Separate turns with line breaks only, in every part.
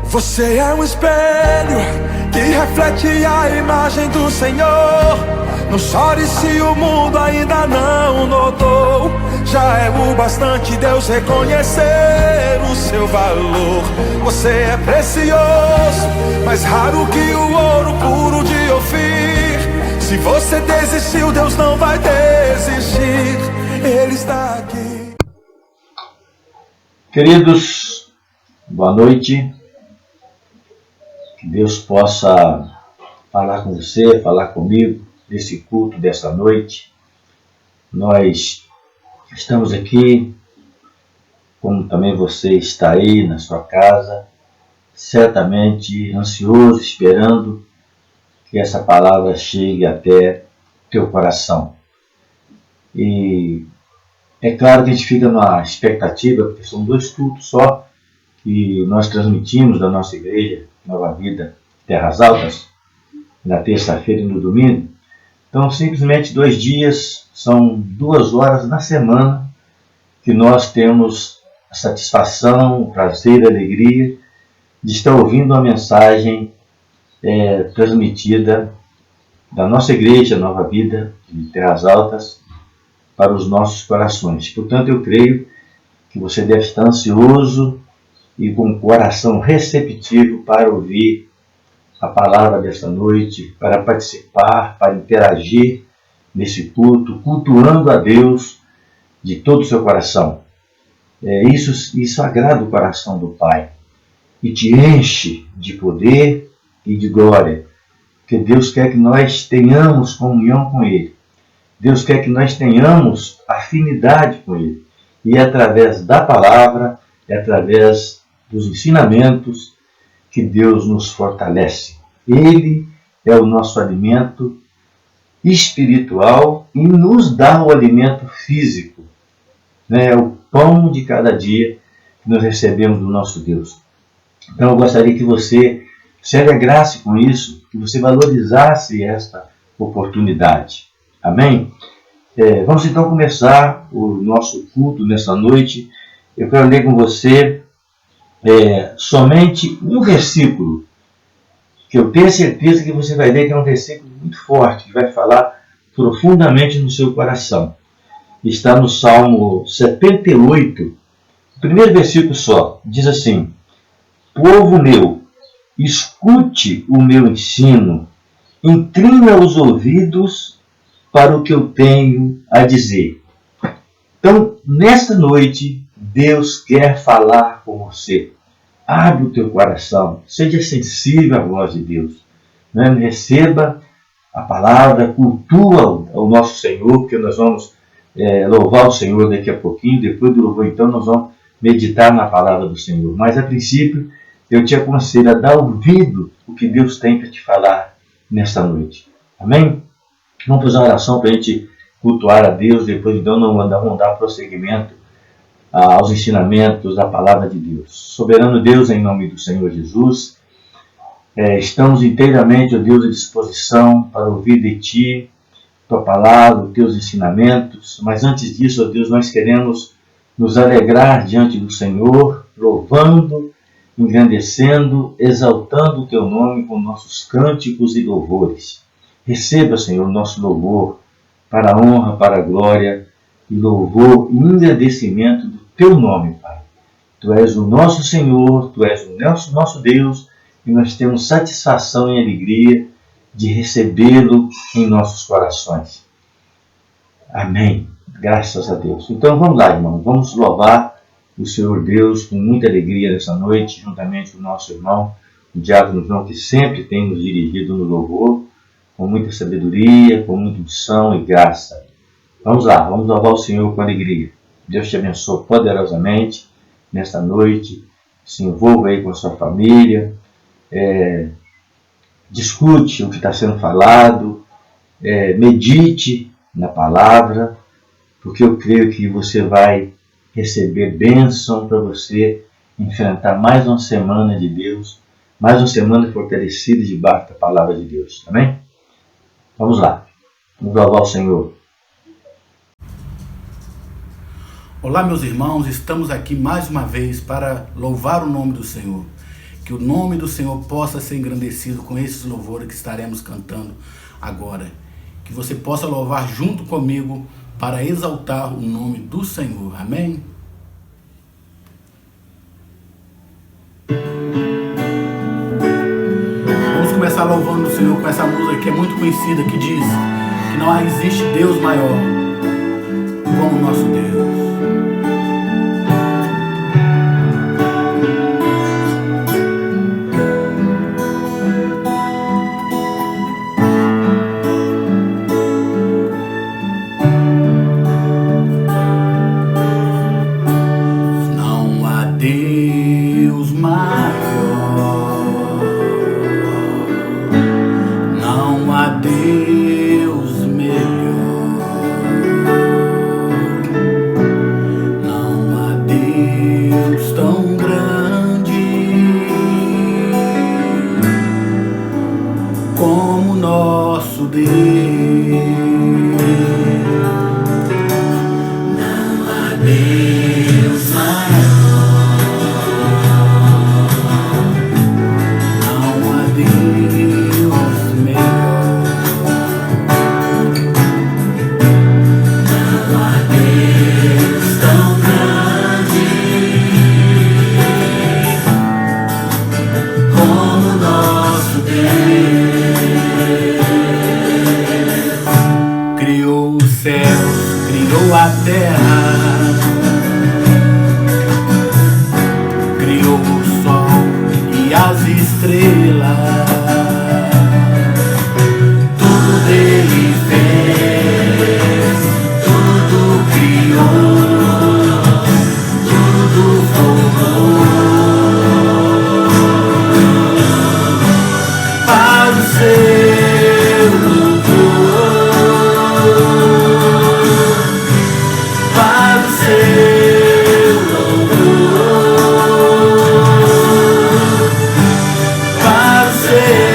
Você é um espelho que reflete a imagem do Senhor. Não chore se o mundo ainda não notou. Já é o bastante Deus reconhecer o seu valor. Você é precioso, mais raro que o ouro puro de Ofir. Se você desistiu, Deus não vai desistir. Ele está aqui.
Queridos, boa noite. Que Deus possa falar com você, falar comigo nesse culto desta noite. Nós estamos aqui, como também você está aí na sua casa, certamente ansioso, esperando que essa palavra chegue até teu coração. E é claro que a gente fica na expectativa, porque são 2 cultos só que nós transmitimos da nossa igreja, Nova Vida, Terras Altas, na terça-feira e no domingo. Então, simplesmente 2 dias, são 2 horas na semana que nós temos a satisfação, o prazer, a alegria de estar ouvindo uma mensagem transmitida da nossa igreja, Nova Vida, de Terras Altas, para os nossos corações. Portanto, eu creio que você deve estar ansioso e com o coração receptivo para ouvir a palavra desta noite, para participar, para interagir nesse culto, cultuando a Deus de todo o seu coração. Isso agrada o coração do Pai e te enche de poder e de glória, porque Deus quer que nós tenhamos comunhão com Ele. Deus quer que nós tenhamos afinidade com Ele. E é através da palavra, é através dos ensinamentos que Deus nos fortalece. Ele é o nosso alimento espiritual e nos dá o alimento físico, né? O pão de cada dia que nós recebemos do nosso Deus. Então eu gostaria que você se alegrasse com isso, que você valorizasse esta oportunidade. Amém? Vamos então começar o nosso culto nessa noite. Eu quero ler com você somente um versículo, que eu tenho certeza que você vai ler, que é um versículo muito forte, que vai falar profundamente no seu coração. Está no Salmo 78, o primeiro versículo só, diz assim: Povo meu, escute o meu ensino, inclina os ouvidos para o que eu tenho a dizer. Então, nesta noite, Deus quer falar com você. Abre o teu coração, seja sensível à voz de Deus. Né? Receba a palavra, cultua o nosso Senhor, porque nós vamos louvar o Senhor daqui a pouquinho. Depois do louvor, então, nós vamos meditar na palavra do Senhor. Mas, a princípio, eu te aconselho a dar ouvido o que Deus tem para te falar nesta noite. Amém? Vamos fazer uma oração para a gente cultuar a Deus. Depois, então, nós vamos dar prosseguimento aos ensinamentos da palavra de Deus. Soberano Deus, em nome do Senhor Jesus, estamos inteiramente, ó Deus, à disposição para ouvir de Ti, Tua palavra, os Teus ensinamentos. Mas antes disso, ó Deus, nós queremos nos alegrar diante do Senhor, louvando, engrandecendo, exaltando o Teu nome com nossos cânticos e louvores. Receba, Senhor, o nosso louvor para a honra, para a glória e louvor e engrandecimento do Teu nome, Pai. Tu és o nosso Senhor, Tu és o nosso Deus, e nós temos satisfação e alegria de recebê-lo em nossos corações. Amém. Graças a Deus. Então vamos lá, irmão. Vamos louvar o Senhor Deus com muita alegria nessa noite, juntamente com o nosso irmão, o diácono João, que sempre tem nos dirigido no louvor, com muita sabedoria, com muita unção e graça. Vamos lá, vamos louvar o Senhor com alegria. Deus te abençoe poderosamente nesta noite. Se envolva aí com a sua família. Discute o que está sendo falado. Medite na palavra, porque eu creio que você vai receber bênção para você enfrentar mais uma semana de Deus, mais uma semana fortalecida debaixo da palavra de Deus. Amém? Vamos lá. Vamos louvar o Senhor.
Olá, meus irmãos, estamos aqui mais uma vez para louvar o nome do Senhor. Que o nome do Senhor possa ser engrandecido com esses louvores que estaremos cantando agora. Que você possa louvar junto comigo para exaltar o nome do Senhor. Amém? Vamos começar louvando o Senhor com essa música que é muito conhecida, que diz que não existe Deus maior como o nosso Deus.
Para o seu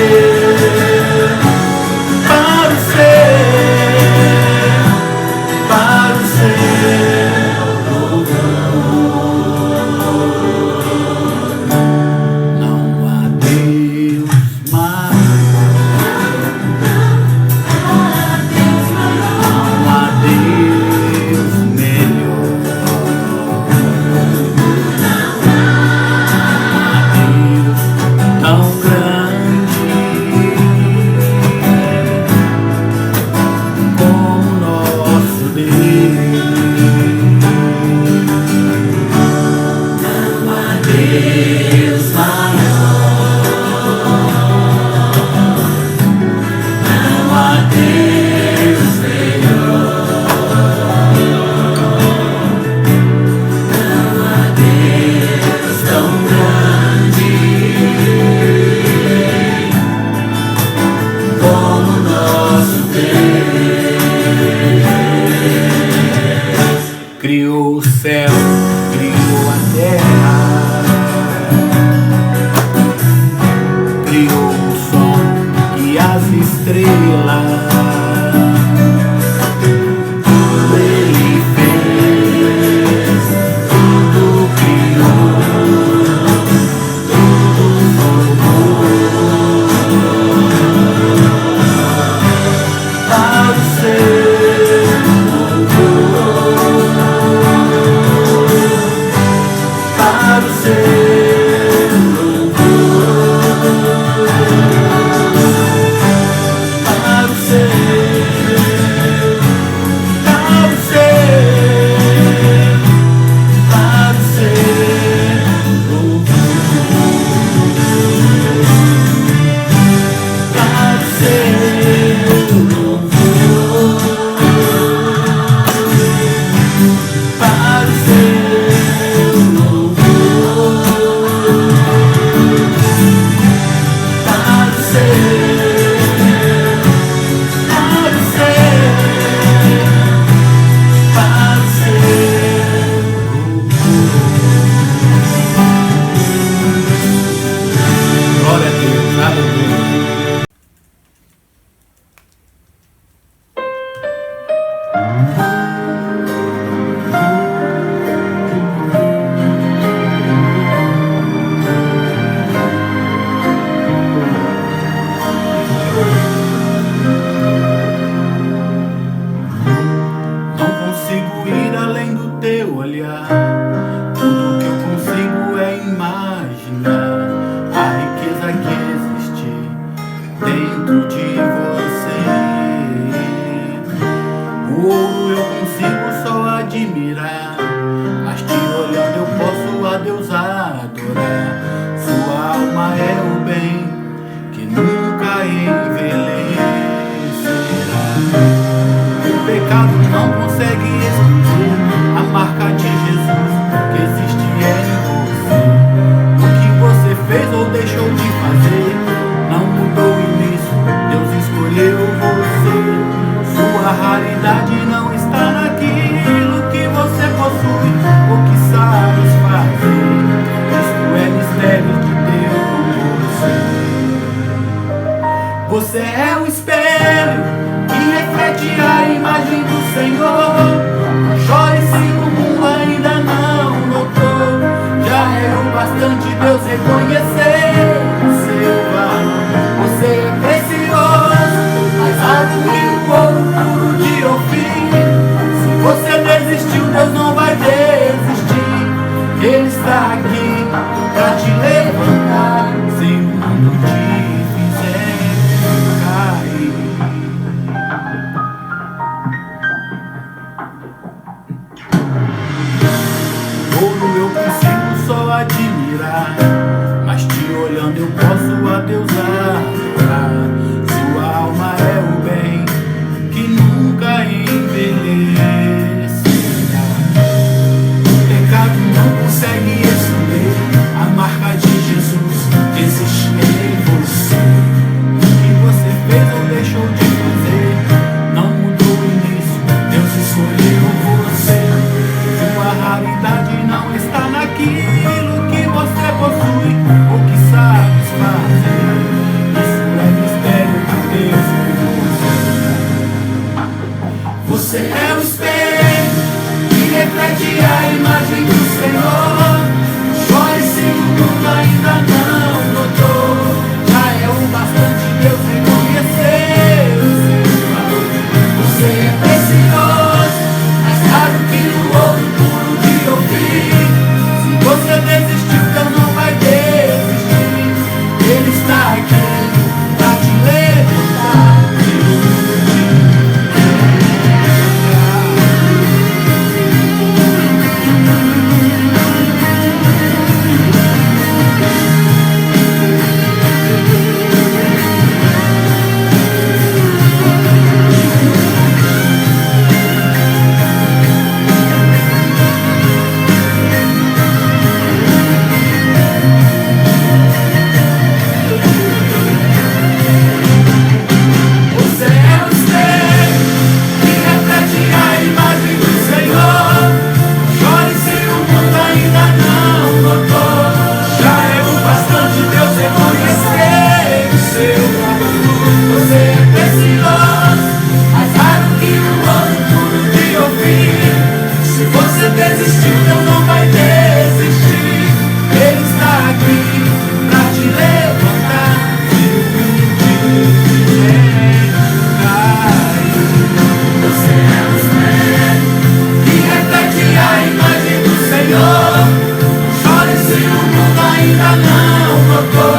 imaginar a riqueza que existe dentro de você. O ouro eu consigo só admirar, mas te olhando eu posso a Deus adorar. Sua alma é o bem que nunca envelhecerá. O pecado não consegue esconder a marca de Jesus que existe em você. O que você fez ou deixou de fazer não mudou o início, Deus escolheu você. Sua raridade não está naquilo que você possui ou que sabes fazer. Isso é mistério de Deus. Você é um espelho que reflete a imagem do Senhor. Não chore se o mundo ainda não notou. Já é o bastante Deus reconhecer o seu valor. Você é precioso, mais alto que o ouro puro de Ofir. Se você desistiu, Deus não vai desistir. Ele está aqui pra te levantar, se o mundo te fizer cair. Ouro eu consigo só admirar, mas te olhando eu posso a Deus adorar. Sua alma é o bem que nunca envelhecerá. O pecado não consegue esconder a marca de Jesus que existe em você. O que você fez ou deixou de fazer não mudou o início, Deus escolheu você. Sua raridade não está naquilo que você possui ou que sabes fazer. Isso é mistério de Deus. Você é o espelho que reflete a imagem do Senhor. Chore se o mundo ainda não notou. Já é o bastante Deus reconhecer o seu valor. Você é precioso, mais caro que o ouro puro de Ofir. Se você desistiu, Deus não vai desistir. Ele está aqui pra te levantar. Você é o espelho que reflete a imagem do Senhor. Chore se o mundo ainda não notou. Já é o bastante Deus reconhecer o seu valor. Você é precioso, mais raro que o ouro puro de Ofir. Se você desistiu, Deus não vai desistir. Ele está aqui pra te levantar. Se o mundo tiver cair. Você é o espelho que reflete a imagem do Senhor. Chore se o mundo ainda não notou.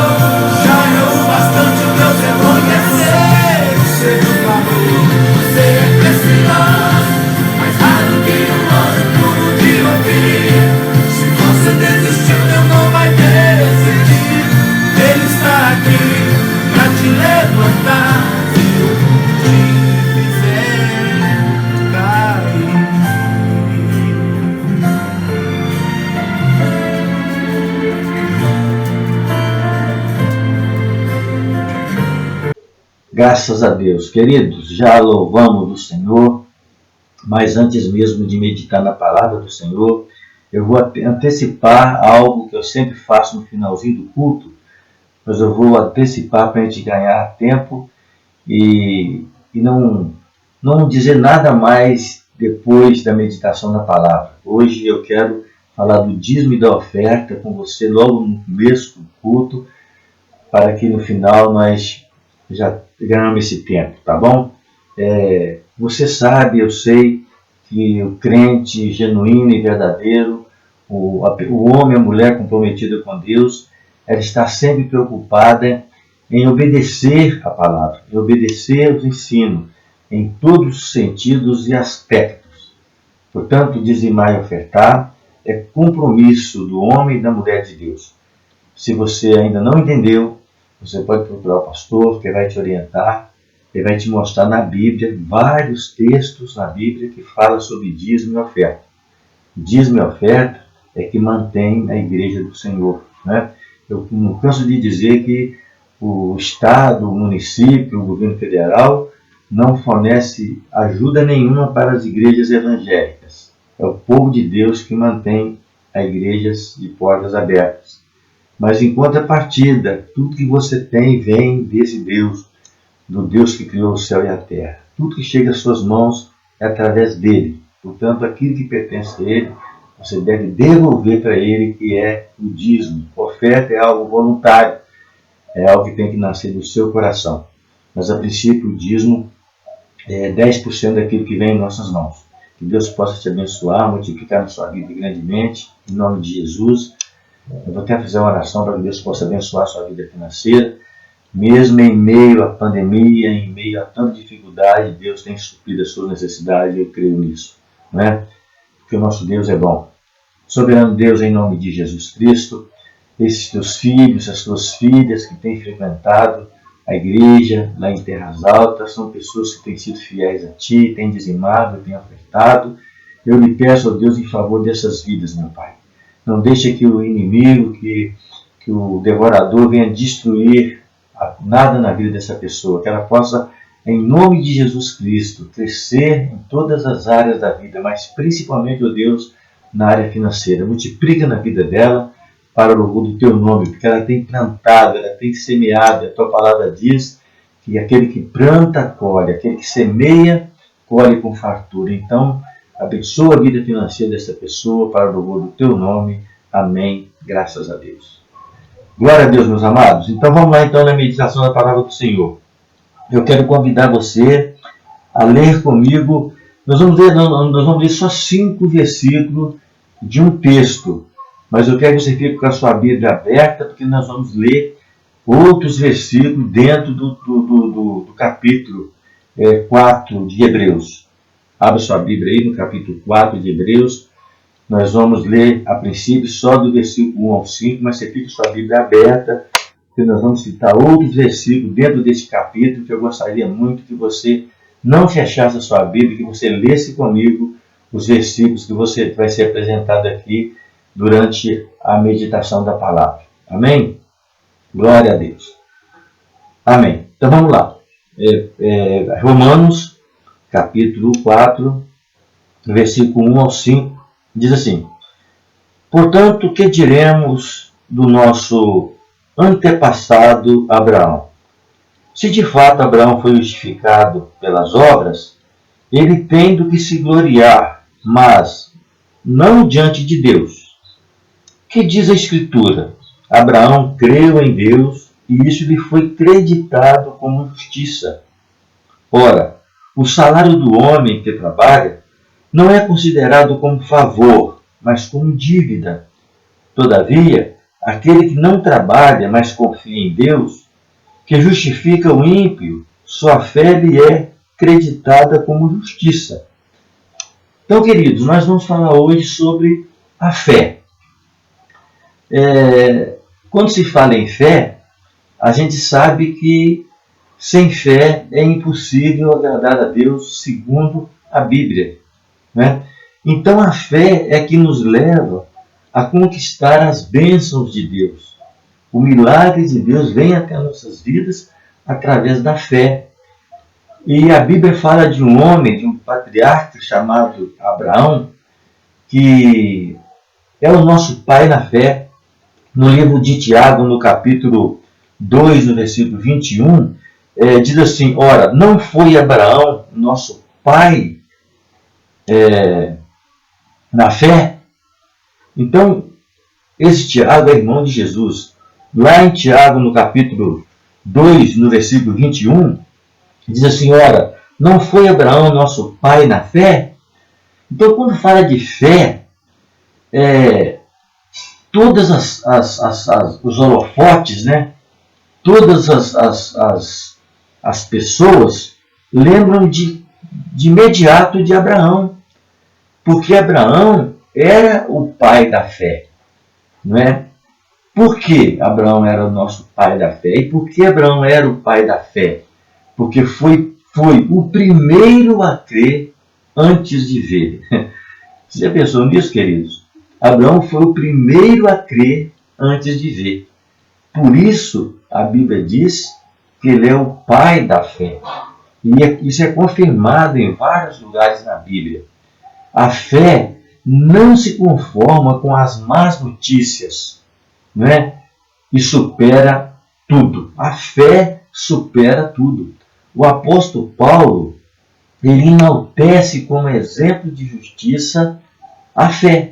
Já é o bastante Deus reconhecer o seu valor. Você é precioso, mais raro que o ouro puro de Ofir. Se você desistiu, Deus não vai desistir. Ele está aqui pra te levantar. Se o mundo te fizer cair.
Graças a Deus, queridos, já louvamos o Senhor, mas antes mesmo de meditar na palavra do Senhor, eu vou antecipar algo que eu sempre faço no finalzinho do culto, mas eu vou antecipar para a gente ganhar tempo e não dizer nada mais depois da meditação na palavra. Hoje eu quero falar do dízimo e da oferta com você logo no começo do culto, para que no final nós já ganhamos esse tempo, tá bom? Você sabe, eu sei, que o crente genuíno e verdadeiro, o homem e a mulher comprometido com Deus, ela está sempre preocupada em obedecer a palavra, em obedecer os ensinos, em todos os sentidos e aspectos. Portanto, dizimar e ofertar é compromisso do homem e da mulher de Deus. Se você ainda não entendeu, você pode procurar o pastor, que vai te orientar, ele vai te mostrar na Bíblia, vários textos na Bíblia que falam sobre dízimo e oferta. Dízimo e oferta é que mantém a igreja do Senhor, né? Eu não canso de dizer que o Estado, o município, o governo federal não fornece ajuda nenhuma para as igrejas evangélicas. É o povo de Deus que mantém as igrejas de portas abertas. Mas em contrapartida, tudo que você tem vem desse Deus, do Deus que criou o céu e a terra. Tudo que chega às suas mãos é através dele. Portanto, aquilo que pertence a ele, você deve devolver para ele, que é o dízimo. Oferta é algo voluntário, é algo que tem que nascer do seu coração. Mas, a princípio, o dízimo é 10% daquilo que vem em nossas mãos. Que Deus possa te abençoar, multiplicar na sua vida grandemente, em nome de Jesus. Eu vou até fazer uma oração para que Deus possa abençoar a sua vida financeira. Mesmo em meio à pandemia, em meio a tanta dificuldade, Deus tem suprido as suas necessidades, eu creio nisso, né? Porque o nosso Deus é bom. Soberano Deus, em nome de Jesus Cristo, esses teus filhos, as tuas filhas que têm frequentado a igreja lá em Terras Altas, são pessoas que têm sido fiéis a Ti, têm dizimado, têm ofertado. Eu lhe peço, ó Deus, em favor dessas vidas, meu Pai. Não deixe que o inimigo, que o devorador venha destruir nada na vida dessa pessoa, que ela possa, em nome de Jesus Cristo, crescer em todas as áreas da vida, mas principalmente, ó Deus, na área financeira. Multiplica na vida dela para o louvor do Teu nome, porque ela tem plantado, ela tem semeado. A Tua palavra diz que aquele que planta, colhe, aquele que semeia, colhe com fartura. Então, abençoa a vida financeira dessa pessoa para o louvor do Teu nome. Amém. Graças a Deus. Glória a Deus, meus amados. Então vamos lá então na meditação da palavra do Senhor. Eu quero convidar você a ler comigo. Nós vamos ler só 5 versículos de um texto. Mas eu quero que você fique com a sua Bíblia aberta, porque nós vamos ler outros versículos dentro do capítulo 4 de Hebreus. Abra sua Bíblia aí no capítulo 4 de Hebreus. Nós vamos ler, a princípio, só do versículo 1 ao 5, mas você fica com sua Bíblia aberta, porque nós vamos citar outros versículos dentro desse capítulo, que eu gostaria muito que você não fechasse a sua Bíblia, que você lesse comigo os versículos que você vai ser apresentado aqui durante a meditação da palavra. Amém? Glória a Deus. Amém. Então vamos lá. Romanos, capítulo 4, versículo 1 ao 5. Diz assim: portanto, que diremos do nosso antepassado Abraão? Se de fato Abraão foi justificado pelas obras, ele tem do que se gloriar, mas não diante de Deus. Que diz a Escritura? Abraão creu em Deus e isso lhe foi creditado como justiça. Ora, o salário do homem que trabalha não é considerado como favor, mas como dívida. Todavia, aquele que não trabalha, mas confia em Deus, que justifica o ímpio, sua fé lhe é creditada como justiça. Então, queridos, nós vamos falar hoje sobre a fé. Quando se fala em fé, a gente sabe que sem fé é impossível agradar a Deus segundo a Bíblia, né? Então a fé é que nos leva a conquistar as bênçãos de Deus. O milagre de Deus vem até nossas vidas através da fé. E a Bíblia fala de um homem, de um patriarca chamado Abraão, que é o nosso pai na fé. No livro de Tiago, no capítulo 2, no versículo 21, diz assim: ora, não foi Abraão nosso pai na fé? Então, esse Tiago é irmão de Jesus. Lá em Tiago, no capítulo 2, no versículo 21, diz assim: ora, não foi Abraão nosso pai na fé? Então, quando fala de fé, todas os holofotes, né? Todas as pessoas lembram de imediato de Abraão, porque Abraão era o pai da fé, não é? Por que Abraão era o nosso pai da fé? E por que Abraão era o pai da fé? Porque foi o primeiro a crer antes de ver. Você já pensou nisso, queridos? Abraão foi o primeiro a crer antes de ver. Por isso, a Bíblia diz que ele é o pai da fé. E isso é confirmado em vários lugares na Bíblia. A fé não se conforma com as más notícias, não é? E supera tudo. A fé supera tudo. O apóstolo Paulo, ele enaltece como exemplo de justiça a fé.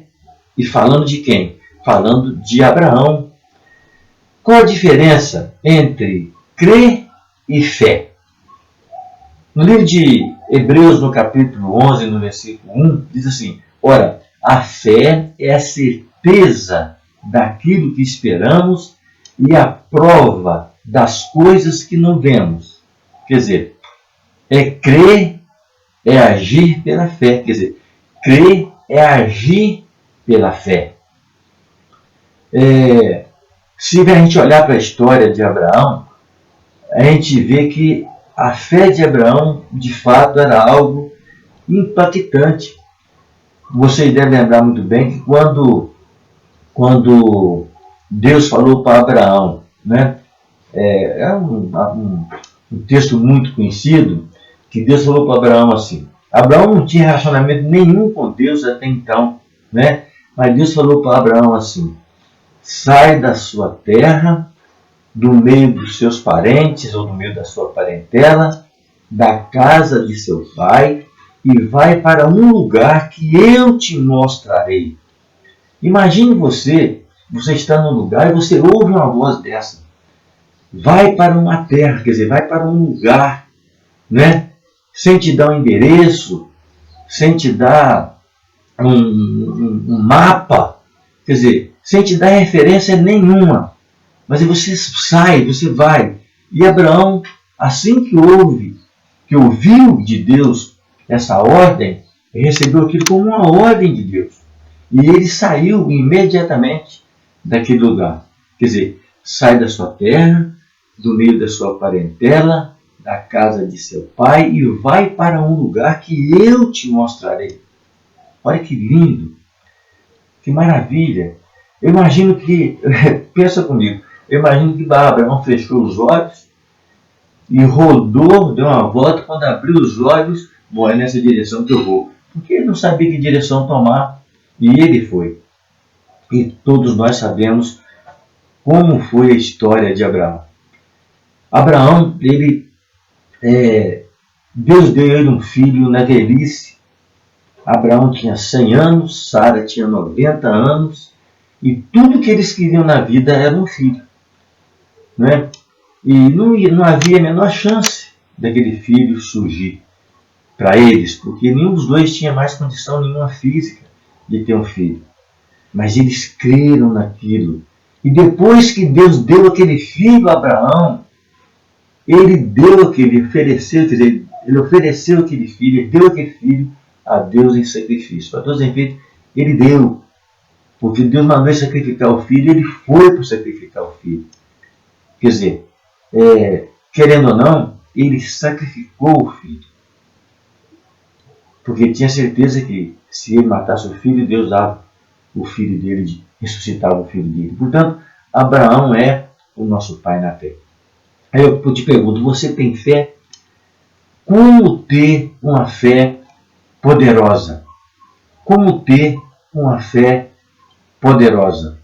E falando de quem? Falando de Abraão. Qual a diferença entre crer e fé? No livro de Hebreus, no capítulo 11, no versículo 1, diz assim: ora, a fé é a certeza daquilo que esperamos e a prova das coisas que não vemos. Quer dizer, é crer, é agir pela fé. Quer dizer, crer é agir pela fé. Se a gente olhar para a história de Abraão, a gente vê que a fé de Abraão, de fato, era algo impactante. Vocês devem lembrar muito bem que quando Deus falou para Abraão, né? É um texto muito conhecido, que Deus falou para Abraão assim. Abraão não tinha relacionamento nenhum com Deus até então, né? Mas Deus falou para Abraão assim: sai da sua terra, do meio dos seus parentes ou do meio da sua parentela, da casa de seu pai, e vai para um lugar que eu te mostrarei. Imagine você está num lugar e você ouve uma voz dessa. Vai para uma terra, quer dizer, vai para um lugar, né? Sem te dar um endereço, sem te dar um mapa, quer dizer, sem te dar referência nenhuma. Mas você sai, você vai. E Abraão, assim que ouviu de Deus essa ordem, recebeu aquilo como uma ordem de Deus. E ele saiu imediatamente daquele lugar. Quer dizer, sai da sua terra, do meio da sua parentela, da casa de seu pai, e vai para um lugar que eu te mostrarei. Olha que lindo, que maravilha. Eu imagino que, pensa comigo, eu imagino que Abraão fechou os olhos e rodou, deu uma volta. Quando abriu os olhos, bom, é nessa direção que eu vou. Porque ele não sabia que direção tomar, e ele foi. E todos nós sabemos como foi a história de Abraão. Abraão, Deus deu a ele um filho na velhice. Abraão tinha 100 anos, Sara tinha 90 anos, e tudo que eles queriam na vida era um filho. Né? E não havia a menor chance daquele filho surgir para eles, porque nenhum dos dois tinha mais condição nenhuma física de ter um filho. Mas eles creram naquilo. E depois que Deus deu aquele filho a Abraão, ele ofereceu, quer dizer, ele ofereceu aquele filho, ele deu aquele filho a Deus em sacrifício. Para todos os efeitos, ele deu. Porque Deus mandou ele sacrificar o filho, ele foi para sacrificar o filho. Quer dizer, querendo ou não, ele sacrificou o filho. Porque tinha certeza que se ele matasse o filho, Deus dava o filho dele, ressuscitava o filho dele. Portanto, Abraão é o nosso pai na fé. Aí eu te pergunto, você tem fé? Como ter uma fé poderosa? Como ter uma fé poderosa?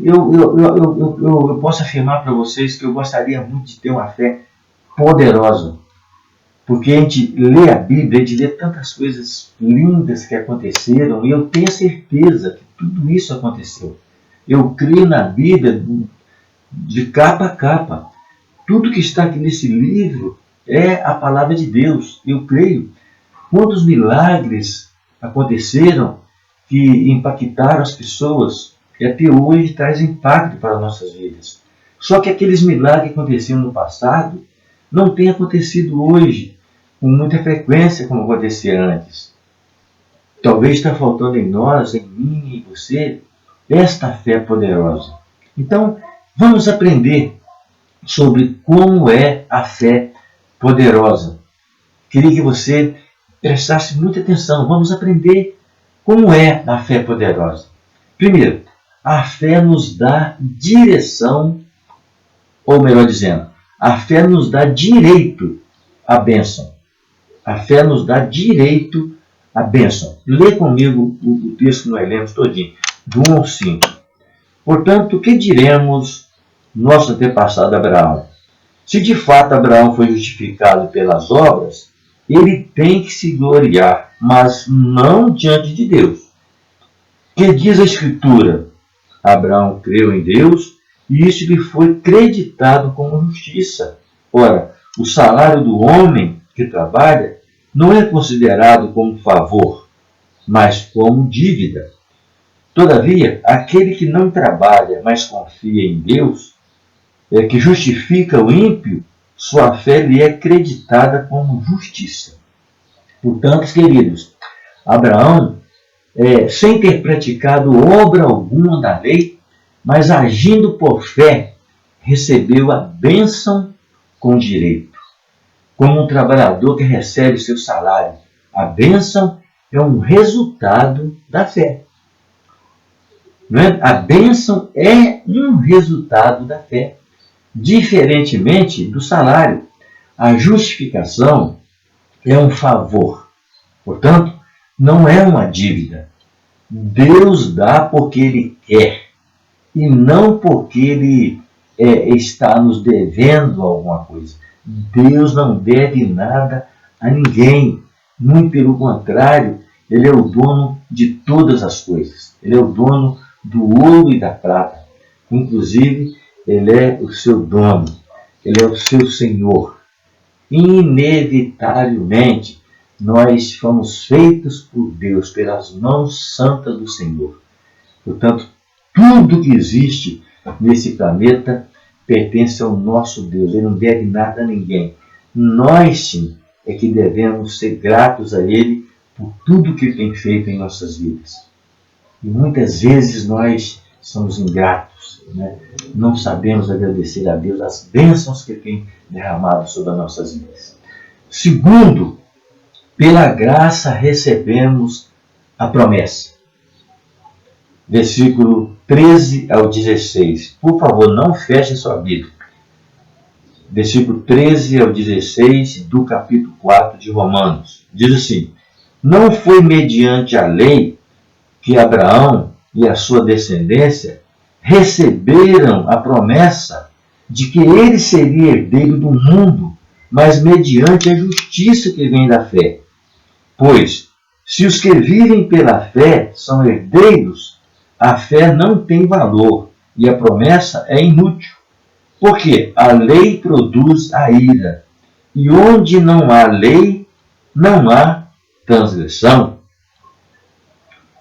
Eu posso afirmar para vocês que eu gostaria muito de ter uma fé poderosa. Porque a gente lê a Bíblia, a gente vê tantas coisas lindas que aconteceram, e eu tenho certeza que tudo isso aconteceu. Eu creio na Bíblia de capa a capa. Tudo que está aqui nesse livro é a palavra de Deus. Eu creio. Quantos milagres aconteceram que impactaram as pessoas? e até hoje traz impacto para nossas vidas. Só que aqueles milagres que aconteciam no passado não têm acontecido hoje com muita frequência como acontecia antes. Talvez está faltando em nós, em mim e em você, esta fé poderosa. Então, vamos aprender sobre como é a fé poderosa. Queria que você prestasse muita atenção. Vamos aprender como é a fé poderosa. Primeiro, a fé nos dá direção, ou melhor dizendo, a fé nos dá direito à bênção. A fé nos dá direito à bênção. Lê comigo o texto que nós lemos todinho, do 1 ao 5. Portanto, o que diremos nosso antepassado Abraão? Se de fato Abraão foi justificado pelas obras, ele tem que se gloriar, mas não diante de Deus. Que diz a Escritura? Abraão creu em Deus e isso lhe foi creditado como justiça. Ora, o salário do homem que trabalha não é considerado como favor, mas como dívida. Todavia, aquele que não trabalha, mas confia em Deus, que justifica o ímpio, sua fé lhe é creditada como justiça. Portanto, queridos, Abraão, sem ter praticado obra alguma da lei, mas agindo por fé, recebeu a bênção com direito. Como um trabalhador que recebe seu salário, a bênção é um resultado da fé. Não é? A bênção é um resultado da fé. Diferentemente do salário, a justificação é um favor. Portanto, não é uma dívida. Deus dá porque Ele quer e não porque Ele está nos devendo alguma coisa. Deus não deve nada a ninguém. Muito pelo contrário, Ele é o dono de todas as coisas. Ele é o dono do ouro e da prata. Inclusive, Ele é o seu dono. Ele é o seu Senhor. Inevitavelmente, nós fomos feitos por Deus, pelas mãos santas do Senhor. Portanto, tudo que existe nesse planeta pertence ao nosso Deus. Ele não deve nada a ninguém. Nós, sim, é que devemos ser gratos a Ele por tudo que Ele tem feito em nossas vidas. E muitas vezes nós somos ingratos, né? Não sabemos agradecer a Deus as bênçãos que Ele tem derramado sobre as nossas vidas. Segundo, pela graça recebemos a promessa. Versículo 13 ao 16. Por favor, não feche sua Bíblia. Versículo 13 ao 16 do capítulo 4 de Romanos. Diz assim: não foi mediante a lei que Abraão e a sua descendência receberam a promessa de que ele seria herdeiro do mundo, mas mediante a justiça que vem da fé. Pois, se os que vivem pela fé são herdeiros, a fé não tem valor e a promessa é inútil, porque a lei produz a ira, e onde não há lei, não há transgressão.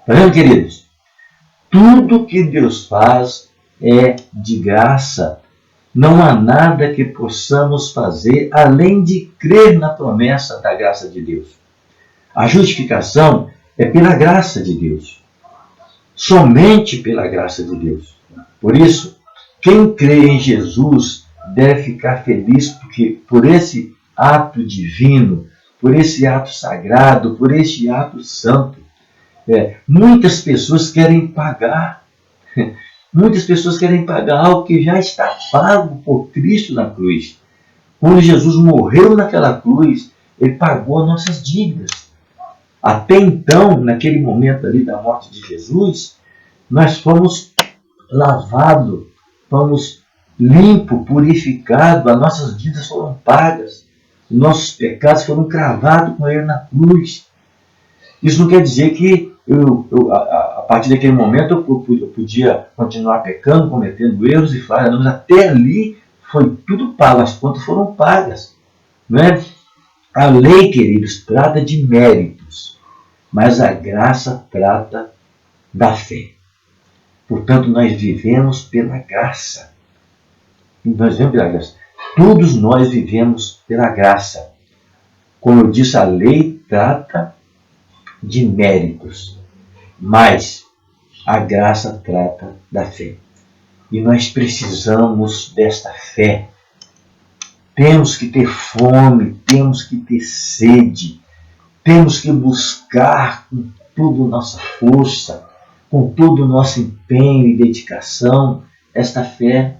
Está vendo, queridos? Tudo que Deus faz é de graça. Não há nada que possamos fazer além de crer na promessa da graça de Deus. A justificação é pela graça de Deus. Somente pela graça de Deus. Por isso, quem crê em Jesus deve ficar feliz porque por esse ato divino, por esse ato sagrado, por esse ato santo. Muitas pessoas querem pagar. Muitas pessoas querem pagar algo que já está pago por Cristo na cruz. Quando Jesus morreu naquela cruz, Ele pagou as nossas dívidas. Até então, naquele momento ali da morte de Jesus, nós fomos lavados, fomos limpos, purificados, as nossas dívidas foram pagas, os nossos pecados foram cravados com Ele na cruz. Isso não quer dizer que a partir daquele momento eu podia continuar pecando, cometendo erros e falhas, mas até ali foi tudo pago, as contas foram pagas. Não é? A lei, queridos, trata de méritos, mas a graça trata da fé. Portanto, nós vivemos pela graça. Nós vivemos pela graça. Todos nós vivemos pela graça. Como eu disse, a lei trata de méritos, mas a graça trata da fé. E nós precisamos desta fé. Temos que ter fome, temos que ter sede, temos que buscar com toda a nossa força, com todo o nosso empenho e dedicação, esta fé.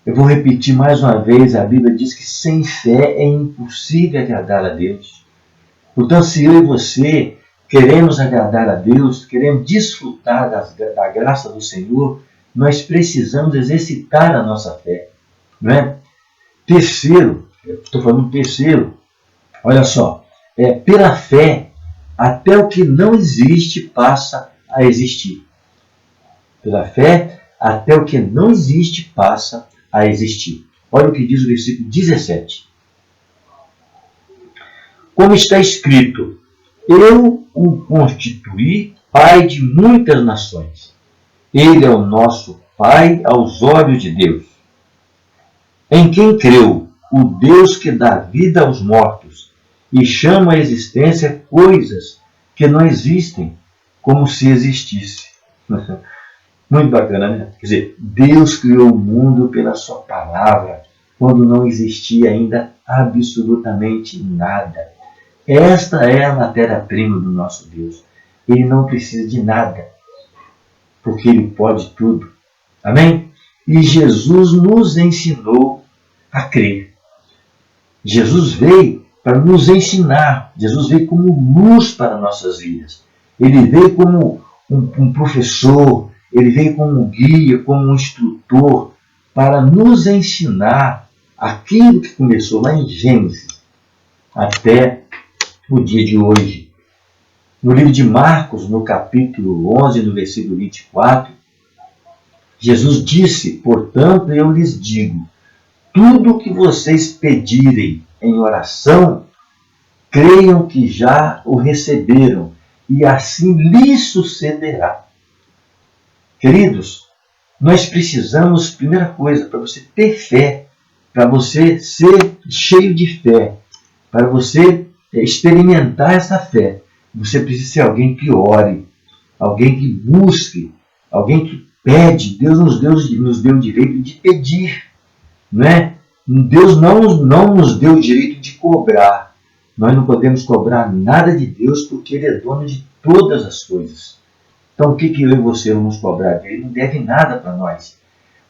Eu vou repetir mais uma vez, a Bíblia diz que sem fé é impossível agradar a Deus. Portanto, se eu e você queremos agradar a Deus, queremos desfrutar da graça do Senhor, nós precisamos exercitar a nossa fé. Não é? Terceiro, estou falando terceiro, olha só, pela fé, até o que não existe passa a existir. Pela fé, até o que não existe passa a existir. Olha o que diz o versículo 17. Como está escrito, eu o constituí pai de muitas nações. Ele é o nosso pai aos olhos de Deus. Em quem creu, o Deus que dá vida aos mortos e chama à existência coisas que não existem, como se existisse. Muito bacana, né? Quer dizer, Deus criou o mundo pela sua palavra, quando não existia ainda absolutamente nada. Esta é a matéria-prima do nosso Deus. Ele não precisa de nada, porque Ele pode tudo. Amém? E Jesus nos ensinou a crer. Jesus veio para nos ensinar. Jesus veio como luz para nossas vidas. Ele veio como um professor, ele veio como um guia, como um instrutor, para nos ensinar aquilo que começou lá em Gênesis até o dia de hoje. No livro de Marcos, no capítulo 11, no versículo 24, Jesus disse, portanto, eu lhes digo, tudo o que vocês pedirem em oração, creiam que já o receberam, e assim lhes sucederá. Queridos, nós precisamos, primeira coisa, para você ter fé, para você ser cheio de fé, para você experimentar essa fé, você precisa ser alguém que ore, alguém que busque, alguém que pede. Deus nos deu o direito de pedir, não é? Deus não nos deu o direito de cobrar. Nós não podemos cobrar nada de Deus porque Ele é dono de todas as coisas. Então, o que eu e você vamos cobrar? Ele não deve nada para nós.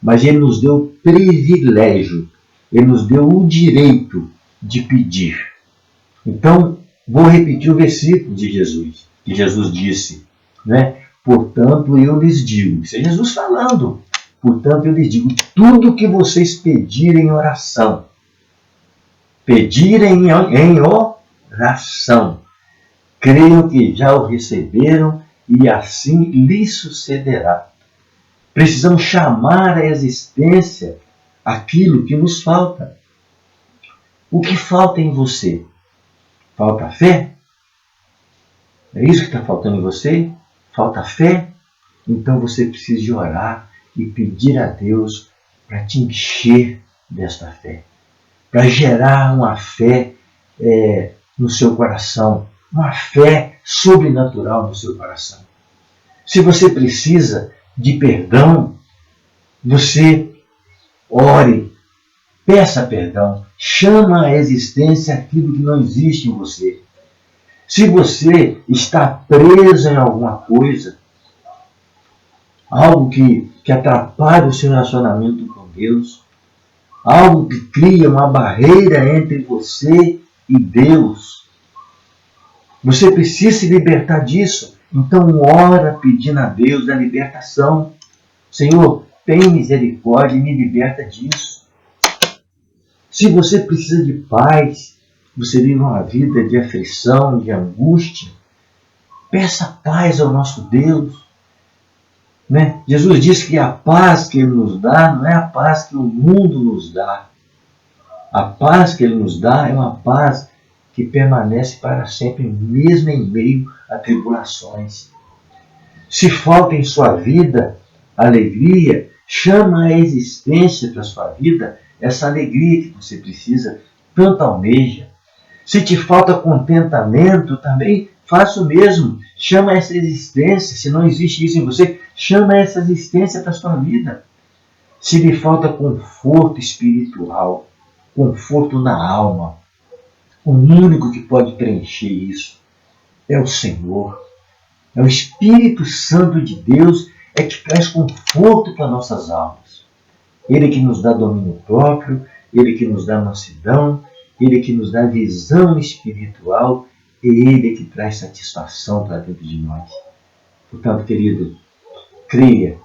Mas Ele nos deu o privilégio, Ele nos deu o direito de pedir. Então, vou repetir o versículo de Jesus, que Jesus disse, né? Portanto, eu lhes digo, isso é Jesus falando, portanto, eu lhes digo, tudo que vocês pedirem em oração, pedirem em oração, creiam que já o receberam e assim lhes sucederá. Precisamos chamar à existência aquilo que nos falta. O que falta em você? Falta fé? É isso que está faltando em você? Falta fé? Então você precisa de orar e pedir a Deus para te encher desta fé. Para gerar uma fé no seu coração. Uma fé sobrenatural no seu coração. Se você precisa de perdão, você ore, peça perdão, chama à existência aquilo que não existe em você. Se você está preso em alguma coisa, algo que atrapalha o seu relacionamento com Deus, algo que cria uma barreira entre você e Deus, você precisa se libertar disso. Então ora pedindo a Deus a libertação. Senhor, tem misericórdia e me liberta disso. Se você precisa de paz, você vive uma vida de aflição, de angústia, peça paz ao nosso Deus. Né? Jesus disse que a paz que Ele nos dá não é a paz que o mundo nos dá. A paz que Ele nos dá é uma paz que permanece para sempre, mesmo em meio a tribulações. Se falta em sua vida alegria, chama a existência para a sua vida essa alegria que você precisa, tanto almeja. Se te falta contentamento, também faça o mesmo. Chama essa existência. Se não existe isso em você, chama essa existência para a sua vida. Se lhe falta conforto espiritual, conforto na alma, o único que pode preencher isso é o Senhor. É o Espírito Santo de Deus é que traz conforto para nossas almas. Ele que nos dá domínio próprio, Ele que nos dá mansidão, Ele que nos dá visão espiritual e Ele que traz satisfação para dentro de nós. Portanto, querido, creia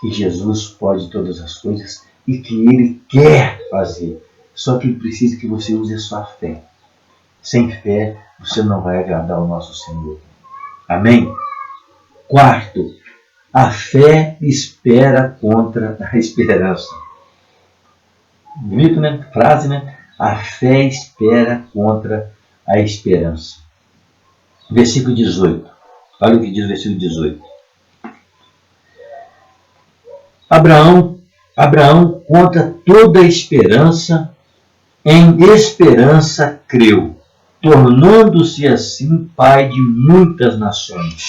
que Jesus pode todas as coisas e que Ele quer fazer. Só que Ele precisa que você use a sua fé. Sem fé, você não vai agradar o nosso Senhor. Amém? Quarto, a fé espera contra a esperança. Bonito, né? Frase, né? A fé espera contra a esperança. Versículo 18. Olha o que diz o versículo 18. Abraão, contra toda esperança, em esperança creu, tornando-se assim pai de muitas nações.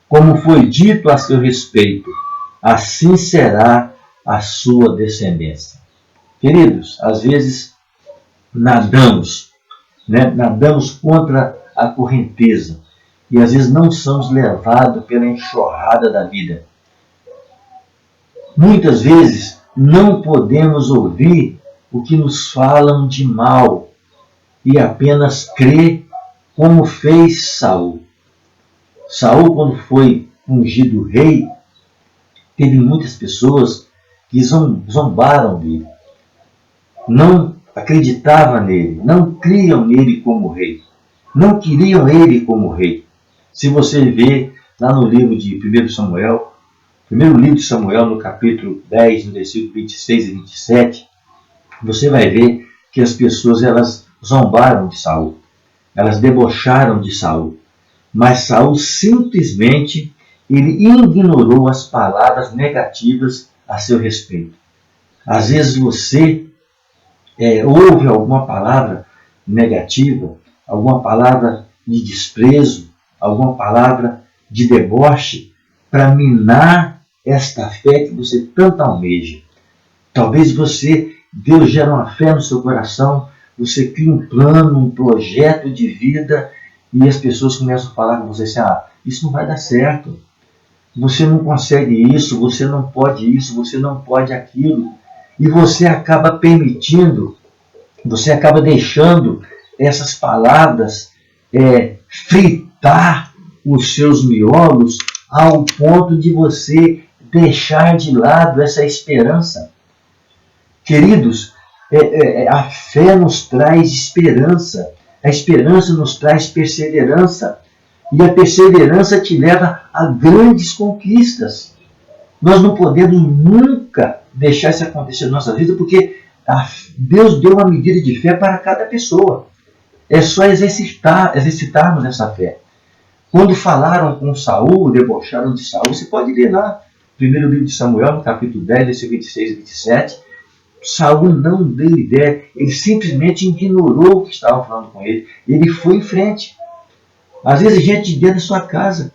Como foi dito a seu respeito, assim será a sua descendência. Queridos, às vezes nadamos contra a correnteza e às vezes não somos levados pela enxurrada da vida. Muitas vezes não podemos ouvir o que nos falam de mal e apenas crer como fez Saul. Saul, quando foi ungido rei, teve muitas pessoas que zombaram dele. Não acreditavam nele, não criam nele como rei. Não queriam ele como rei. Se você vê lá no livro de 1 Samuel, primeiro livro de Samuel, no capítulo 10, no versículo 26 e 27, você vai ver que as pessoas elas zombaram de Saul. Elas debocharam de Saul. Mas Saul simplesmente ele ignorou as palavras negativas a seu respeito. Às vezes você ouve alguma palavra negativa, alguma palavra de desprezo, alguma palavra de deboche para minar esta fé que você tanto almeja. Talvez Deus gera uma fé no seu coração, você cria um plano, um projeto de vida e as pessoas começam a falar com você assim, isso não vai dar certo, você não consegue isso, você não pode isso, você não pode aquilo. E você acaba permitindo, você acaba deixando essas palavras fritar os seus miolos ao ponto de você deixar de lado essa esperança. Queridos, a fé nos traz esperança, a esperança nos traz perseverança e a perseverança te leva a grandes conquistas. Nós não podemos nunca deixar isso acontecer na nossa vida porque Deus deu uma medida de fé para cada pessoa. É só exercitarmos essa fé. Quando falaram com Saul, debocharam de Saul, você pode ler lá, primeiro livro de Samuel, no capítulo 10, versículo 26 e 27, Saul não deu ideia, ele simplesmente ignorou o que estavam falando com ele, ele foi em frente. Às vezes gente dentro da sua casa,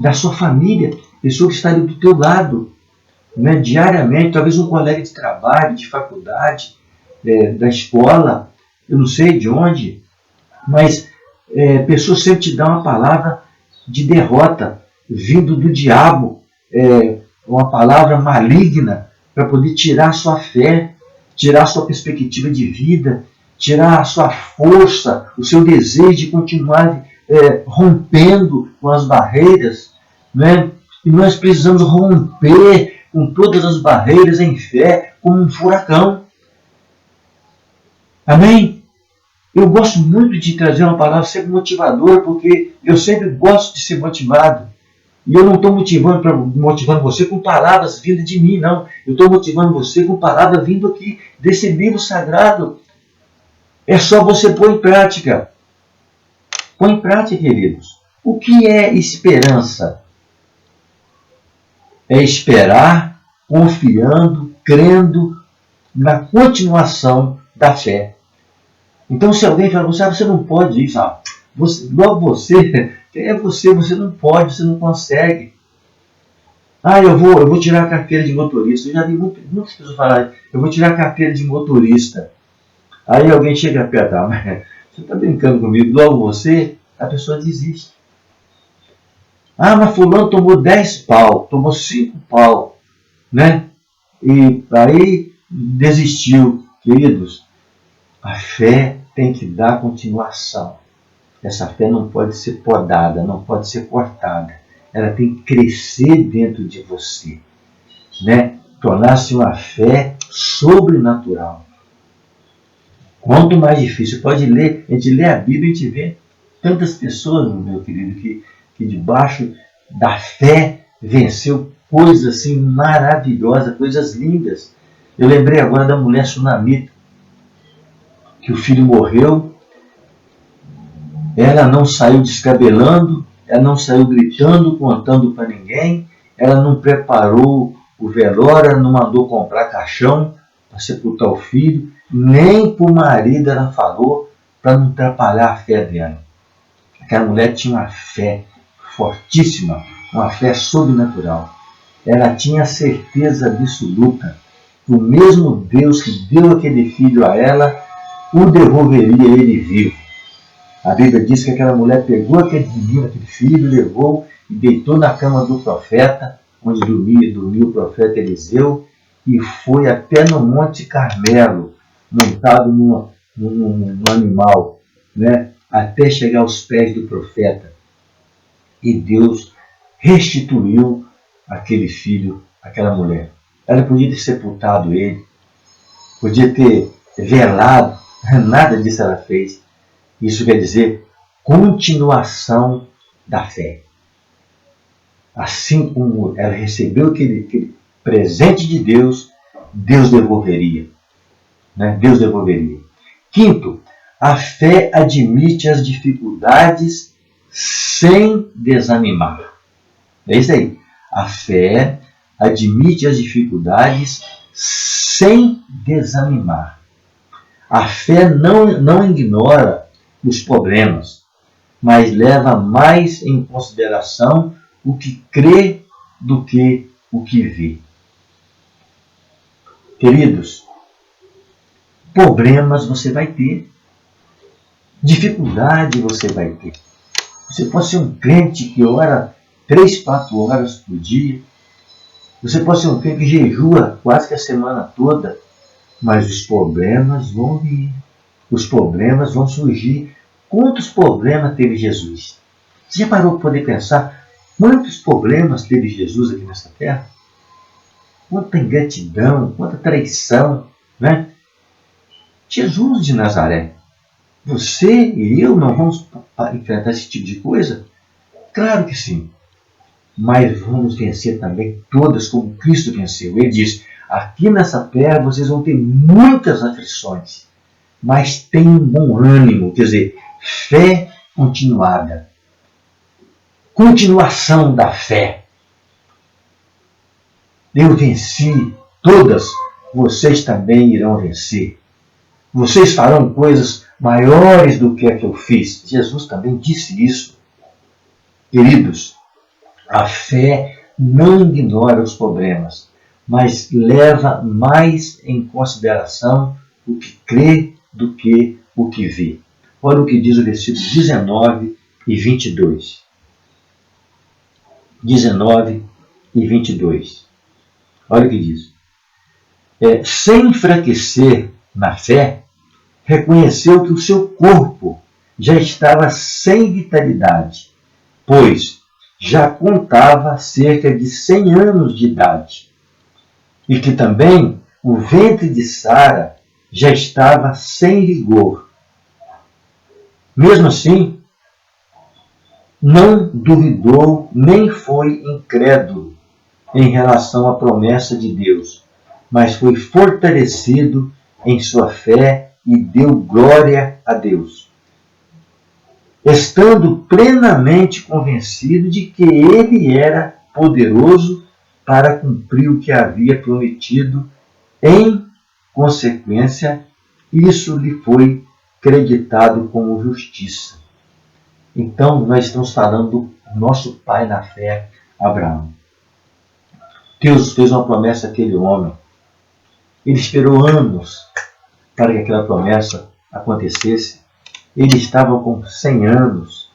da sua família, pessoa que está ali do teu lado, né, diariamente, talvez um colega de trabalho, de faculdade, da escola, eu não sei de onde, mas pessoas sempre te dão uma palavra de derrota, vindo do diabo, uma palavra maligna, para poder tirar a sua fé, tirar a sua perspectiva de vida, tirar a sua força, o seu desejo de continuar rompendo com as barreiras, né? E nós precisamos romper com todas as barreiras em fé, como um furacão. Amém? Eu gosto muito de trazer uma palavra sempre motivadora, porque eu sempre gosto de ser motivado. E eu não estou motivando você com palavras vindas de mim, não. Eu estou motivando você com palavras vindo aqui desse livro sagrado. É só você pôr em prática. Põe em prática, queridos. O que é esperança? é esperar, confiando, crendo na continuação da fé. Então, se alguém fala, você não pode isso, logo você, quem é você? Você não pode, você não consegue. Eu vou tirar a carteira de motorista. Eu já vi muitas pessoas falarem, eu vou tirar a carteira de motorista. Aí alguém chega perto, mas você está brincando comigo, logo você, a pessoa desiste. Mas fulano tomou 10 pau, tomou 5 pau, né? E aí desistiu. Queridos, a fé tem que dar continuação. Essa fé não pode ser podada, não pode ser cortada. Ela tem que crescer dentro de você, né? Tornar-se uma fé sobrenatural. Quanto mais difícil, a gente lê a Bíblia e a gente vê tantas pessoas, meu querido, que debaixo da fé venceu coisas assim maravilhosas, coisas lindas. Eu lembrei agora da mulher sunamita, que o filho morreu, ela não saiu descabelando, ela não saiu gritando, contando para ninguém, ela não preparou o velório, ela não mandou comprar caixão para sepultar o filho, nem para o marido ela falou para não atrapalhar a fé dela. Aquela mulher tinha uma fé fortíssima, uma fé sobrenatural. Ela tinha certeza absoluta que o mesmo Deus que deu aquele filho a ela, o devolveria ele vivo. A Bíblia diz que aquela mulher pegou aquele menino, aquele filho, levou e deitou na cama do profeta, onde dormia o profeta Eliseu, e foi até no Monte Carmelo, montado num animal, né, até chegar aos pés do profeta. E Deus restituiu aquele filho, aquela mulher. Ela podia ter sepultado ele, podia ter velado, nada disso ela fez. Isso quer dizer continuação da fé. Assim como ela recebeu aquele presente de Deus, Deus devolveria. Né? Deus devolveria. Quinto, a fé admite as dificuldades sem desanimar. É isso aí. A fé admite as dificuldades sem desanimar. A fé não ignora os problemas, mas leva mais em consideração o que crê do que o que vê. Queridos, problemas você vai ter, dificuldade você vai ter. Você pode ser um crente que ora 3, 4 horas por dia, você pode ser um crente que jejua quase que a semana toda, mas os problemas vão vir. Os problemas vão surgir. Quantos problemas teve Jesus? Você já parou para poder pensar quantos problemas teve Jesus aqui nessa terra? Quanta ingratidão, quanta traição, né? Jesus de Nazaré. Você e eu não vamos enfrentar esse tipo de coisa? Claro que sim. Mas vamos vencer também todas como Cristo venceu. Ele diz, aqui nessa terra vocês vão ter muitas aflições, mas tenham bom ânimo, quer dizer, fé continuada. Continuação da fé. Eu venci todas, vocês também irão vencer. Vocês farão coisas maiores do que a que eu fiz. Jesus também disse isso. Queridos, a fé não ignora os problemas, mas leva mais em consideração o que crê do que o que vê. Olha o que diz o versículo 19 e 22. 19 e 22. Olha o que diz. Sem enfraquecer na fé, reconheceu que o seu corpo já estava sem vitalidade, pois já contava cerca de 100 anos de idade, e que também o ventre de Sara já estava sem vigor. Mesmo assim, não duvidou nem foi incrédulo em relação à promessa de Deus, mas foi fortalecido em sua fé e deu glória a Deus, estando plenamente convencido de que Ele era poderoso para cumprir o que havia prometido. Em consequência, isso lhe foi creditado como justiça. Então, nós estamos falando do nosso pai na fé, Abraão. Deus fez uma promessa àquele homem. Ele esperou anos para que aquela promessa acontecesse. Ele estava com 100 anos.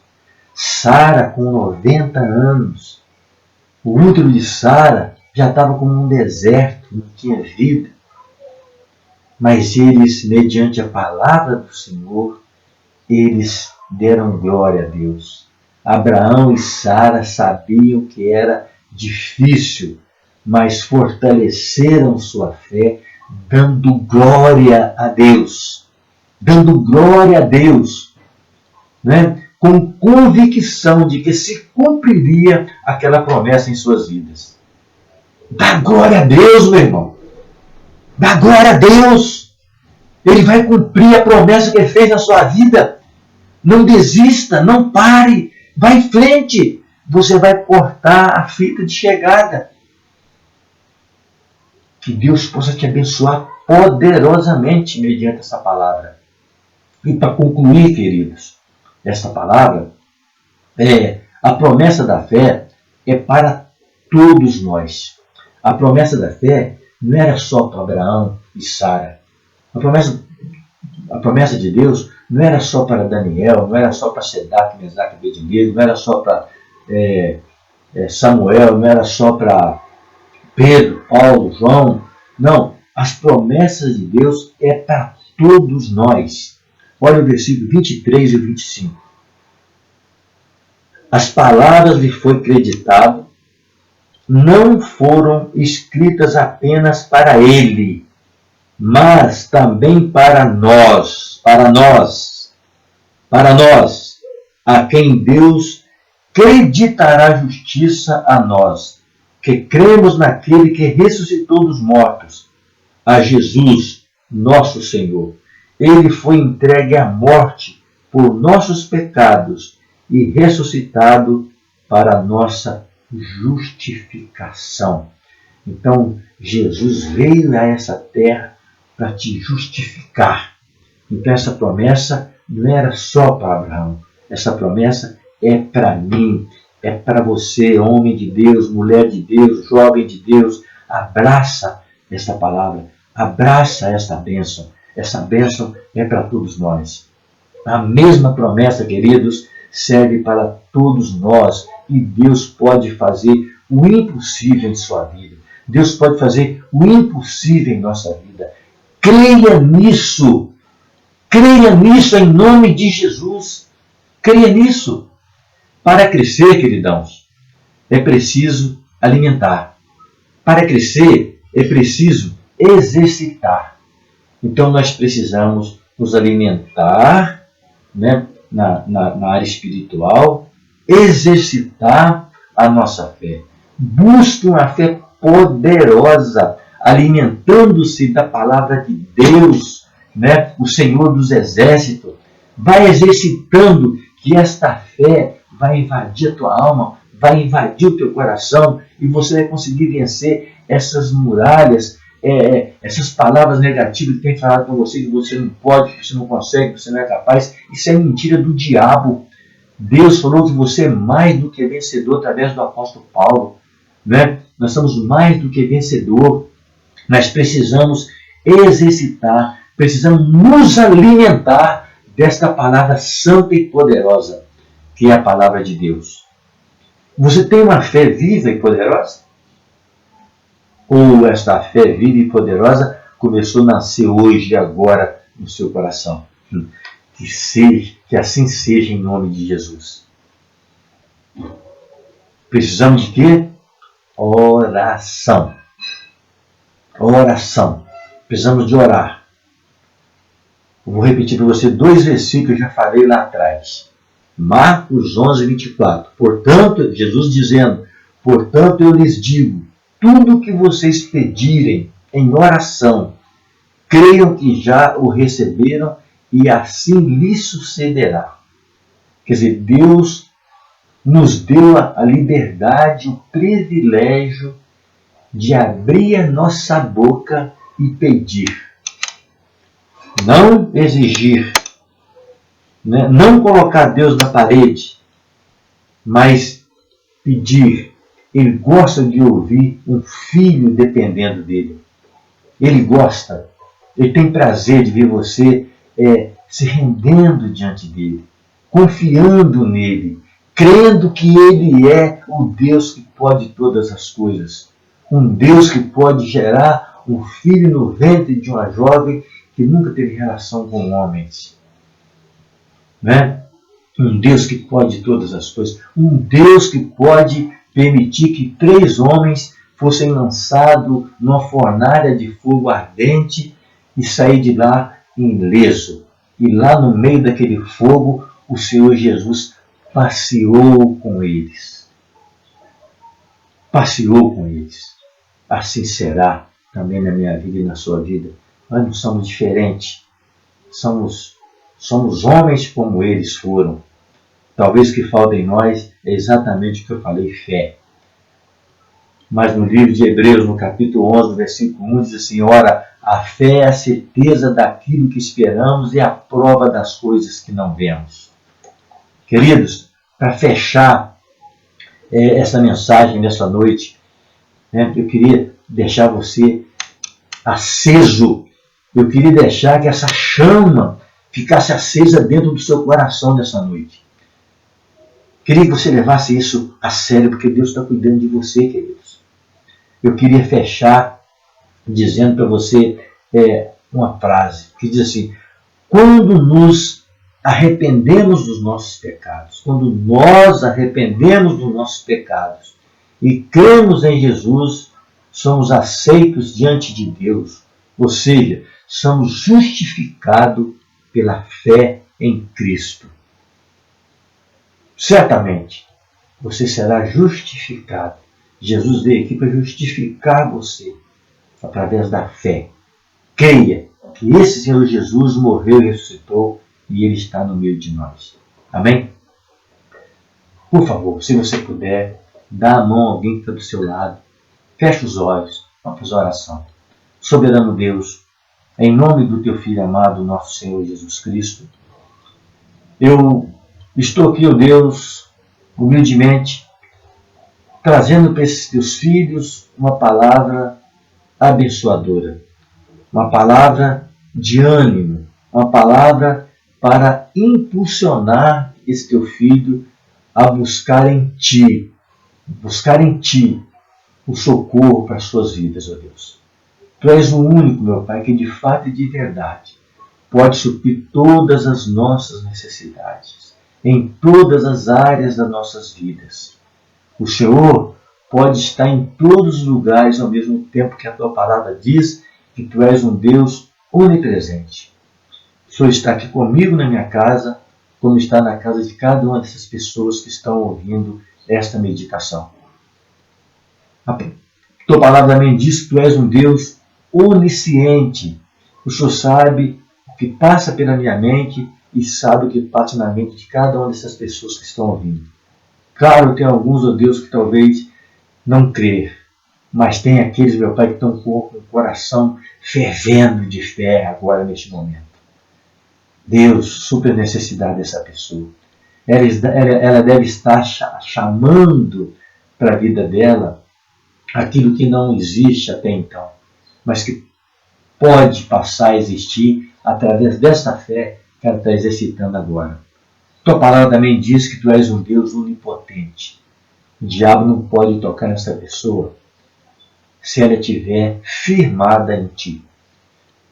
Sara com 90 anos. O útero de Sara já estava como um deserto, não tinha vida. Mas eles, mediante a palavra do Senhor, eles deram glória a Deus. Abraão e Sara sabiam que era difícil, mas fortaleceram sua fé, dando glória a Deus. Dando glória a Deus, né? Com convicção de que se cumpriria aquela promessa em suas vidas. Dá glória a Deus, meu irmão. Dá glória a Deus. Ele vai cumprir a promessa que ele fez na sua vida. Não desista, não pare. Vá em frente. Você vai cortar a fita de chegada. Que Deus possa te abençoar poderosamente mediante essa palavra. E para concluir, queridos, esta palavra, a promessa da fé é para todos nós. A promessa da fé não era só para Abraão e Sara. A promessa de Deus não era só para Daniel, não era só para Sedac, Mesaque e Abednego, não era só para Samuel, não era só para Pedro, Paulo, João. Não, as promessas de Deus é para todos nós. Olha o versículo 23 e 25. As palavras lhe foi creditado, não foram escritas apenas para ele, mas também para nós, a quem Deus creditará justiça a nós, que cremos naquele que ressuscitou dos mortos, a Jesus, nosso Senhor. Ele foi entregue à morte por nossos pecados e ressuscitado para a nossa justificação. Então, Jesus veio a essa terra para te justificar. Então, essa promessa não era só para Abraão. Essa promessa é para mim, é para você, homem de Deus, mulher de Deus, jovem de Deus. Abraça esta palavra, abraça esta bênção. Essa bênção é para todos nós. A mesma promessa, queridos, serve para todos nós. E Deus pode fazer o impossível em sua vida. Deus pode fazer o impossível em nossa vida. Creia nisso. Creia nisso em nome de Jesus. Creia nisso. Para crescer, queridãos, é preciso alimentar. Para crescer, é preciso exercitar. Então, nós precisamos nos alimentar, né, na área espiritual, exercitar a nossa fé. Busque uma fé poderosa, alimentando-se da palavra de Deus, né, o Senhor dos Exércitos. Vai exercitando, que esta fé vai invadir a tua alma, vai invadir o teu coração e você vai conseguir vencer essas muralhas, essas palavras negativas que tem falado para você, que você não pode, que você não consegue, que você não é capaz. Isso é mentira do diabo. Deus falou que você é mais do que vencedor através do apóstolo Paulo, né? Nós somos mais do que vencedor. Nós precisamos exercitar, precisamos nos alimentar desta palavra santa e poderosa, que é a palavra de Deus. Você tem uma fé viva e poderosa? Ou esta fé viva e poderosa começou a nascer hoje e agora no seu coração? Que assim seja em nome de Jesus. Precisamos de quê? Oração. Oração. Precisamos de orar. Eu vou repetir para você 2 versículos que eu já falei lá atrás. Marcos 11, 24. Portanto, Jesus dizendo, portanto eu lhes digo, tudo o que vocês pedirem em oração, creiam que já o receberam e assim lhes sucederá. Quer dizer, Deus nos deu a liberdade, o privilégio de abrir a nossa boca e pedir. Não exigir, né? Não colocar Deus na parede, mas pedir. Ele gosta de ouvir um filho dependendo dele. Ele gosta, ele tem prazer de ver você se rendendo diante dele, confiando nele, crendo que ele é o Deus que pode todas as coisas. Um Deus que pode gerar um filho no ventre de uma jovem que nunca teve relação com homens. Né? Um Deus que pode todas as coisas. Um Deus que pode permitir que 3 homens fossem lançados numa fornalha de fogo ardente e sair de lá ileso. E lá no meio daquele fogo, o Senhor Jesus passeou com eles. Passeou com eles. Assim será também na minha vida e na sua vida. Nós não somos diferentes. Somos homens como eles foram. Talvez o que falta em nós é exatamente o que eu falei, fé. Mas no livro de Hebreus, no capítulo 11, no versículo 1, diz assim: ora, a fé é a certeza daquilo que esperamos e a prova das coisas que não vemos. Queridos, para fechar essa mensagem nessa noite, né, eu queria deixar você aceso. Eu queria deixar que essa chama ficasse acesa dentro do seu coração nessa noite. Queria que você levasse isso a sério, porque Deus está cuidando de você, queridos. Eu queria fechar dizendo para você uma frase que diz assim: quando nos arrependemos dos nossos pecados, quando nós arrependemos dos nossos pecados e cremos em Jesus, somos aceitos diante de Deus, ou seja, somos justificados pela fé em Cristo. Certamente, você será justificado. Jesus veio aqui para justificar você através da fé. Creia que esse Senhor Jesus morreu e ressuscitou e Ele está no meio de nós. Amém? Por favor, se você puder, dá a mão a alguém que está do seu lado. Feche os olhos. Vamos fazer oração. Soberano Deus, em nome do Teu Filho amado, nosso Senhor Jesus Cristo, eu estou aqui, ó Deus, humildemente, trazendo para esses Teus filhos uma palavra abençoadora, uma palavra de ânimo, uma palavra para impulsionar esse Teu filho a buscar em Ti o socorro para as suas vidas, ó Deus. Tu és o único, meu Pai, que de fato e de verdade pode suprir todas as nossas necessidades, em todas as áreas das nossas vidas. O Senhor pode estar em todos os lugares ao mesmo tempo que a Tua palavra diz que Tu és um Deus onipresente. O Senhor está aqui comigo na minha casa, como está na casa de cada uma dessas pessoas que estão ouvindo esta meditação. A Tua palavra também diz que Tu és um Deus onisciente. O Senhor sabe o que passa pela minha mente e sabe o que passa na mente de cada uma dessas pessoas que estão ouvindo. Claro, tem alguns, ó Deus, que talvez não crer, mas tem aqueles, meu Pai, que estão com o coração fervendo de fé agora neste momento. Deus, supre a necessidade dessa pessoa. Ela deve estar chamando para a vida dela aquilo que não existe até então, mas que pode passar a existir através dessa fé que ela está exercitando agora. Tua palavra também diz que Tu és um Deus onipotente. O diabo não pode tocar nessa pessoa se ela estiver firmada em Ti.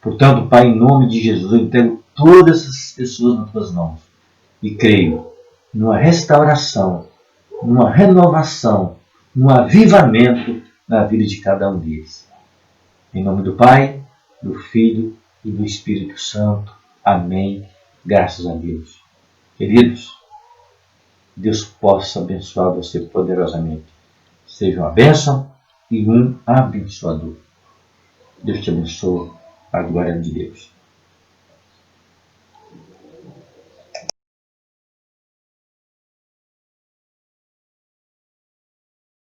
Portanto, Pai, em nome de Jesus, eu entrego todas essas pessoas nas Tuas mãos e creio numa restauração, numa renovação, num avivamento na vida de cada um deles. Em nome do Pai, do Filho e do Espírito Santo. Amém. Graças a Deus. Queridos, Deus possa abençoar você poderosamente. Seja uma bênção e um abençoador. Deus te abençoe, para a glória de Deus.